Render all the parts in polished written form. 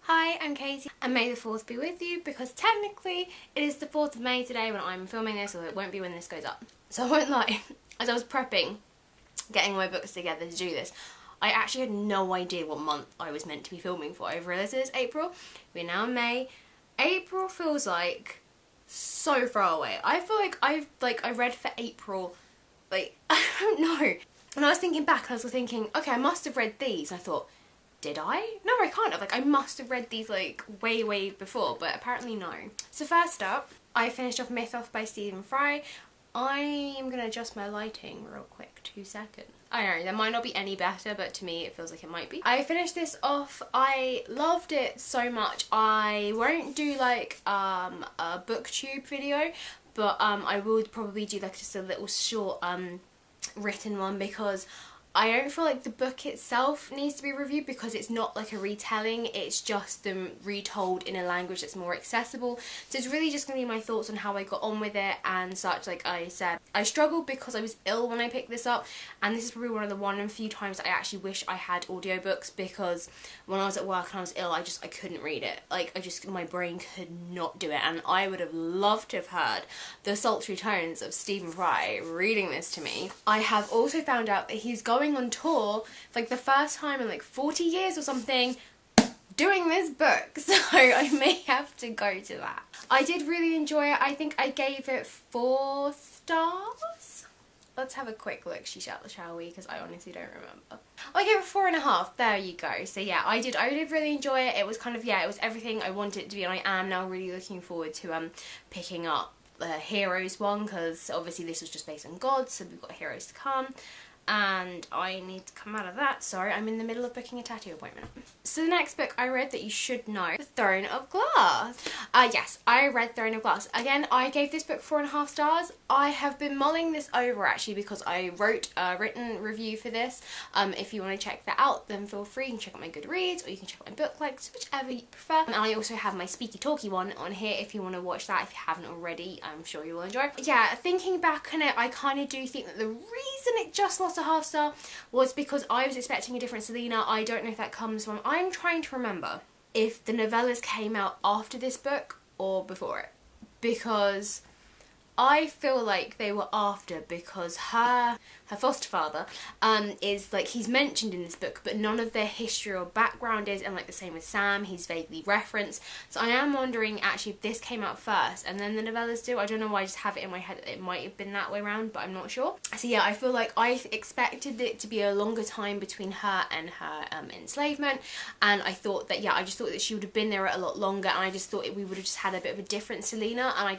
Hi, I'm Katie, and May the 4th be with you, because technically it is the 4th of May today when I'm filming this, although it won't be when this goes up. So I won't lie, as I was prepping, getting my books together to do this, I actually had no idea what month I was meant to be filming for. I realised it was April. We're now in May. April feels like so far away. I feel like I read for April, like, I don't know. And I was thinking back, and I was thinking, okay, I must have read these. I thought, did I? No, I can't have. Like, I must have read these, like, way before, but apparently no. So first up, I finished off Myth by Stephen Fry. I am going to adjust my lighting real quick, 2 seconds. I know, there might not be any better, but to me it feels like it might be. I finished this off. I loved it so much. I won't do, like, a booktube video, but I will probably do, like, just a little short, written one, because I don't feel like the book itself needs to be reviewed, because it's not like a retelling, it's just them retold in a language that's more accessible. So it's really just going to be my thoughts on how I got on with it and such. Like I said, I struggled because I was ill when I picked this up, and this is probably one of the few times I actually wish I had audiobooks, because when I was at work and I was ill, I couldn't read it. Like, my brain could not do it, and I would have loved to have heard the sultry tones of Stephen Fry reading this to me. I have also found out that he's going on tour for like the first time in like 40 years or something, doing this book, so I may have to go to that. I did really enjoy it. I think I gave it 4 stars. Let's have a quick look, shall we? Because I honestly don't remember. I gave it 4.5. There you go. So yeah, I did really enjoy it. It was kind of, yeah, it was everything I wanted it to be, and I am now really looking forward to picking up the Heroes one, because obviously this was just based on gods, so we've got Heroes to come. And I need to come out of that. Sorry, I'm in the middle of booking a tattoo appointment. So the next book I read that you should know, The Throne of Glass. Yes, I read Throne of Glass. Again, I gave this book 4.5 stars. I have been mulling this over actually, because I wrote a written review for this. If you want to check that out, then feel free. You can check out my Goodreads, or you can check out my BookLikes, whichever you prefer. And I also have my speaky talky one on here if you want to watch that. If you haven't already, I'm sure you will enjoy. Yeah, thinking back on it, I kind of do think that the reason it just lost a half star was because I was expecting a different Selena. I don't know if that comes from, I'm trying to remember if the novellas came out after this book or before it, because I feel like they were after, because her foster father is like, he's mentioned in this book, but none of their history or background is, and like the same with Sam, he's vaguely referenced. So I am wondering actually if this came out first and then the novellas do. I don't know why, I just have it in my head that it might have been that way around, but I'm not sure. So yeah, I feel like I expected it to be a longer time between her and her enslavement, and I thought that, yeah, I just thought that she would have been there a lot longer, and I just thought we would have just had a bit of a different Selena, and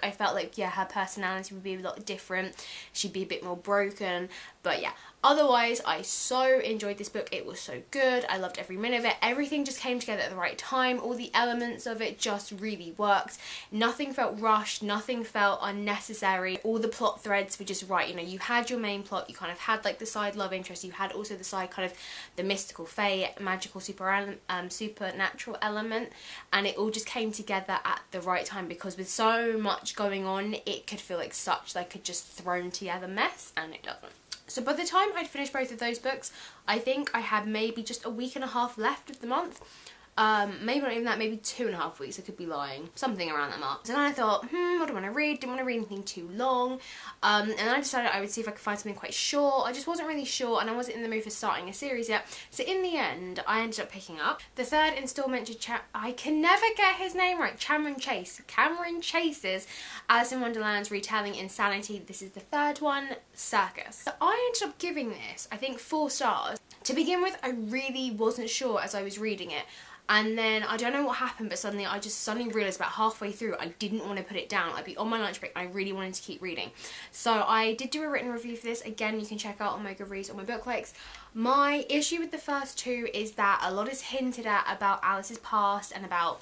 I felt like, yeah, her personality would be a lot different. She'd be a bit more broken. But yeah, otherwise I so enjoyed this book. It was so good. I loved every minute of it. Everything just came together at the right time. All the elements of it just really worked. Nothing felt rushed. Nothing felt unnecessary. All the plot threads were just right. You know, you had your main plot. You kind of had like the side love interest. You had also the side kind of the mystical, fae, magical, supernatural element. And it all just came together at the right time, because with so much going on, it could feel like such like a just thrown together mess, and it doesn't. So by the time I'd finished both of those books, I think I had maybe just a week and a half left of the month. Maybe not even that, maybe 2.5 weeks, I could be lying. Something around that mark. So then I thought, what do I want to read? Didn't want to read anything too long. And I decided I would see if I could find something quite short. I just wasn't really sure, and I wasn't in the mood for starting a series yet. So in the end, I ended up picking up the 3rd installment to I can never get his name right. Cameron Chase's Alice in Wonderland's retelling Insanity. This is the 3rd one, Circus. So I ended up giving this, I think, 4 stars. To begin with, I really wasn't sure as I was reading it. And then, I don't know what happened, but I just suddenly realised about halfway through I didn't want to put it down. I'd be on my lunch break and I really wanted to keep reading. So I did do a written review for this. Again, you can check out on my Goodreads or my BookLikes. My issue with the first 2 is that a lot is hinted at about Alice's past and about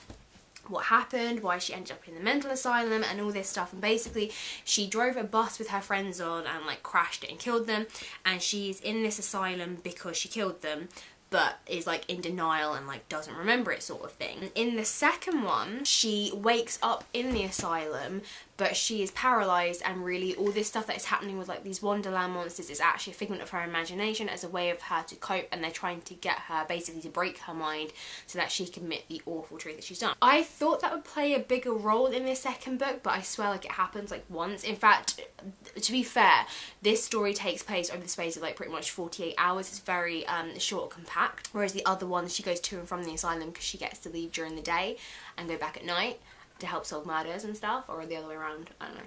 what happened, why she ended up in the mental asylum and all this stuff. And basically she drove a bus with her friends on and like crashed it and killed them, and she's in this asylum because she killed them, but is like in denial and like doesn't remember it, sort of thing. In the second one, she wakes up in the asylum but she is paralysed, and really all this stuff that is happening with like these Wonderland monsters is actually a figment of her imagination as a way of her to cope, and they're trying to get her basically to break her mind so that she can admit the awful truth that she's done. I thought that would play a bigger role in this second book, but I swear like it happens like once. In fact, to be fair, this story takes place over the space of like pretty much 48 hours. It's very short and compact, whereas the other one she goes to and from the asylum because she gets to leave during the day and go back at night to help solve murders and stuff, or the other way around, I don't know.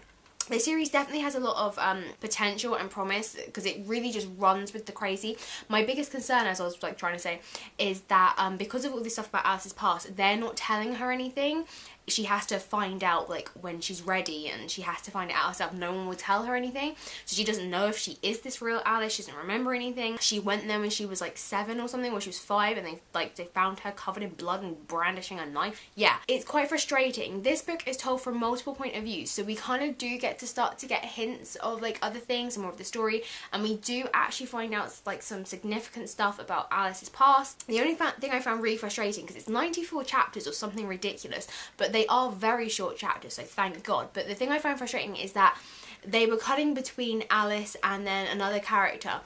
The series definitely has a lot of potential and promise because it really just runs with the crazy. My biggest concern, as I was like trying to say, is that because of all this stuff about Alice's past, they're not telling her anything. She has to find out like when she's ready, and she has to find it out herself. No one will tell her anything, so she doesn't know if she is this real Alice. She doesn't remember anything. She went there when she was like 7 or something, or she was 5, and they found her covered in blood and brandishing a knife. Yeah, it's quite frustrating. This book is told from multiple point of views, so we kind of do get to start to get hints of like other things and more of the story, and we do actually find out like some significant stuff about Alice's past. The only thing I found really frustrating, because it's 94 chapters or something ridiculous, but they are very short chapters, so thank God. But the thing I find frustrating is that they were cutting between Alice and then another character,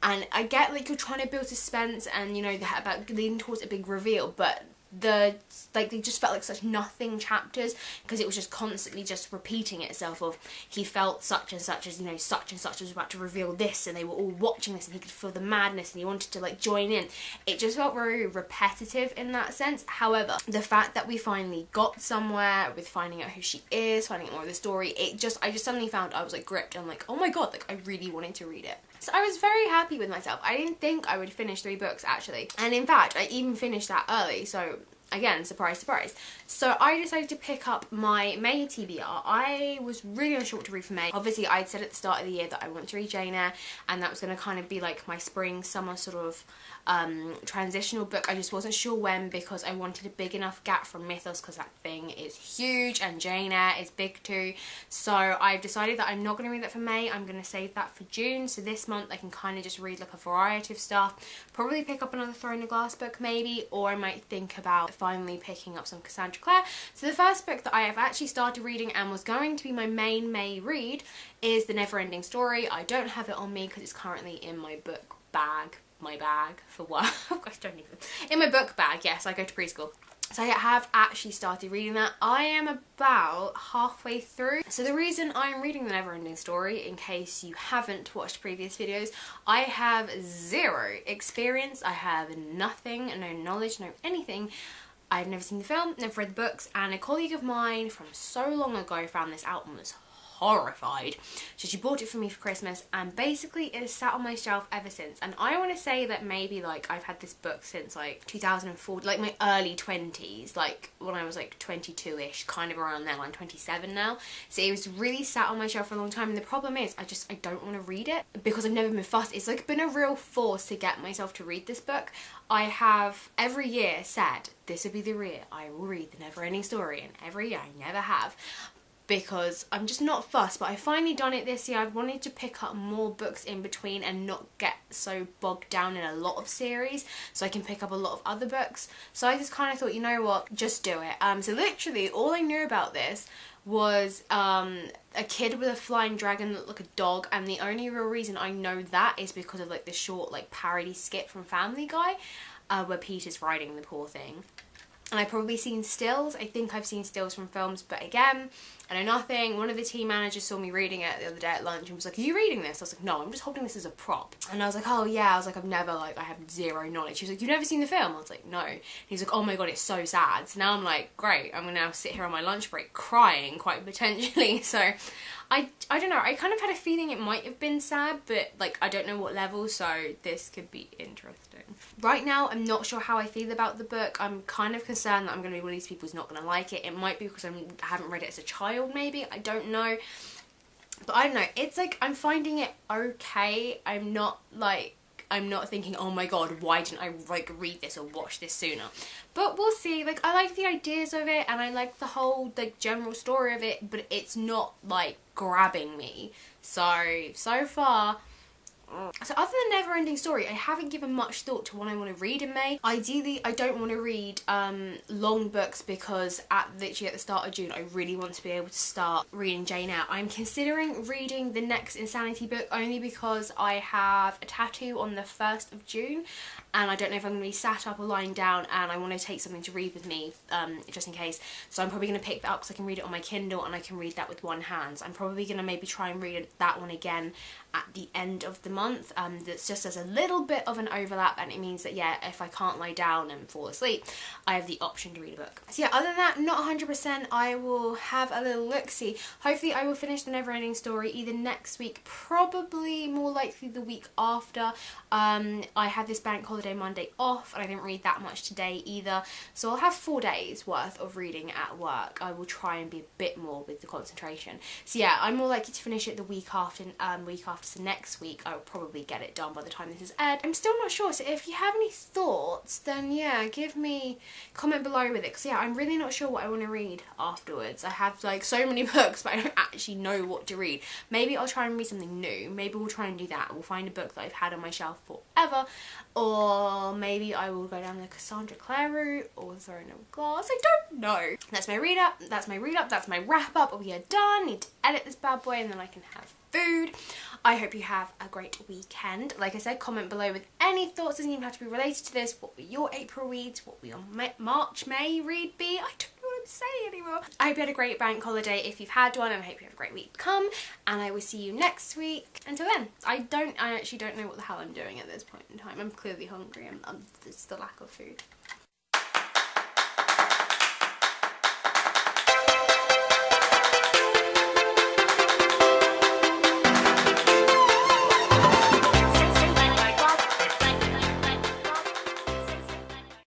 and I get like you're trying to build suspense and you know about leading towards a big reveal, but they just felt like such nothing chapters, because it was just constantly just repeating itself of he felt such and such, as you know, such and such was about to reveal this, and they were all watching this, and he could feel the madness and he wanted to like join in. It just felt very repetitive in that sense. However, the fact that we finally got somewhere with finding out who she is, finding out more of the story, I just suddenly found I was like gripped. I'm like, oh my god, like I really wanted to read it. So I was very happy with myself. I didn't think I would finish 3 books actually, and in fact I even finished that early, so again, surprise, surprise. So I decided to pick up my May TBR. I was really unsure what to read for May. Obviously, I'd said at the start of the year that I want to read Jane Eyre, and that was going to kind of be like my spring, summer sort of transitional book. I just wasn't sure when, because I wanted a big enough gap from Mythos, because that thing is huge and Jane Eyre is big too. So I've decided that I'm not going to read that for May. I'm going to save that for June. So this month I can kind of just read like a variety of stuff. Probably pick up another Throne of Glass book maybe, or I might think about finally picking up some Cassandra Clare. So the first book that I have actually started reading and was going to be my main May read is The Neverending Story. I don't have it on me because it's currently in my book bag. My bag for work. Gosh, don't even. In my book bag, yes, I go to preschool. So I have actually started reading that. I am about halfway through. So the reason I'm reading The Neverending Story, in case you haven't watched previous videos, I have 0 experience. I have nothing, no knowledge, no anything. I've never seen the film, never read the books, and a colleague of mine from so long ago found this out and was horrified. So she bought it for me for Christmas, and basically it has sat on my shelf ever since. And I want to say that maybe like I've had this book since like 2004, like my early 20s, like when I was like 22ish, kind of around there. I'm 27 now, so it was really sat on my shelf for a long time. And the problem is I don't want to read it because I've never been fussed. It's like been a real force to get myself to read this book. I have every year said this would be the year I will read The Neverending Story, and every year I never have, because I'm just not fussed. But I finally done it this year. I've wanted to pick up more books in between and not get so bogged down in a lot of series, so I can pick up a lot of other books. So I just kind of thought, you know what, just do it. So literally all I knew about this was a kid with a flying dragon that looked like a dog, and the only real reason I know that is because of like the short like parody skit from Family Guy where Peter's riding the poor thing. And I've probably seen stills. I think I've seen stills from films, but again, I know nothing. One of the team managers saw me reading it the other day at lunch and was like, are you reading this? I was like, no, I'm just holding this as a prop. And I was like, oh yeah. I was like, I've never, like, I have 0 knowledge. She was like, you've never seen the film? I was like, no. And he's like, oh my god, it's so sad. So now I'm like, great, I'm gonna now sit here on my lunch break crying, quite potentially. So I don't know, I kind of had a feeling it might have been sad, but like I don't know what level, so this could be interesting. Right now I'm not sure how I feel about the book. I'm kind of concerned that I'm going to be one of these people who's not going to like it. It might be because I haven't read it as a child maybe, I don't know. But I don't know, it's like I'm finding it okay. I'm not thinking, oh my god, why didn't I like read this or watch this sooner? But we'll see. Like, I like the ideas of it and I like the whole like general story of it, but it's not like grabbing me. So far So other than Never Ending Story, I haven't given much thought to what I want to read in May. Ideally, I don't want to read long books because literally at the start of June, I really want to be able to start reading Jane Eyre. I'm considering reading the next Insanity book only because I have a tattoo on the 1st of June and I don't know if I'm going to be sat up or lying down, and I want to take something to read with me just in case. So I'm probably going to pick that up because I can read it on my Kindle and I can read that with one hand. So I'm probably going to maybe try and read that one again at the end of the month. That's just as a little bit of an overlap, and it means that, yeah, if I can't lie down and fall asleep, I have the option to read a book. So yeah, other than that, not 100%. I will have a little look-see. Hopefully I will finish the Never Ending Story either next week, probably more likely the week after. I had this bank holiday Monday off and I didn't read that much today either, so I'll have 4 days worth of reading at work. I will try and be a bit more with the concentration. So yeah, I'm more likely to finish it the week after, so next week I will probably get it done by the time this is aired. I'm still not sure, so if you have any thoughts, then yeah, comment below with it, because yeah, I'm really not sure what I want to read afterwards. I have like so many books, but I don't actually know what to read. Maybe I'll try and read something new. Maybe we'll try and do that. We'll find a book that I've had on my shelf forever, or maybe I will go down the Cassandra Clare route or Throne of Glass. I don't know. That's my read up, that's my wrap up. We are done. Need to edit this bad boy and then I can have food. I hope you have a great weekend. Like I said, comment below with any thoughts. Doesn't even have to be related to this. What were your April reads? What will your March, May read be? I don't know what to say anymore. I hope you had a great bank holiday if you've had one, and I hope you have a great week to come, and I will see you next week. Until then, I actually don't know what the hell I'm doing at this point in time. I'm clearly hungry. It's the lack of food.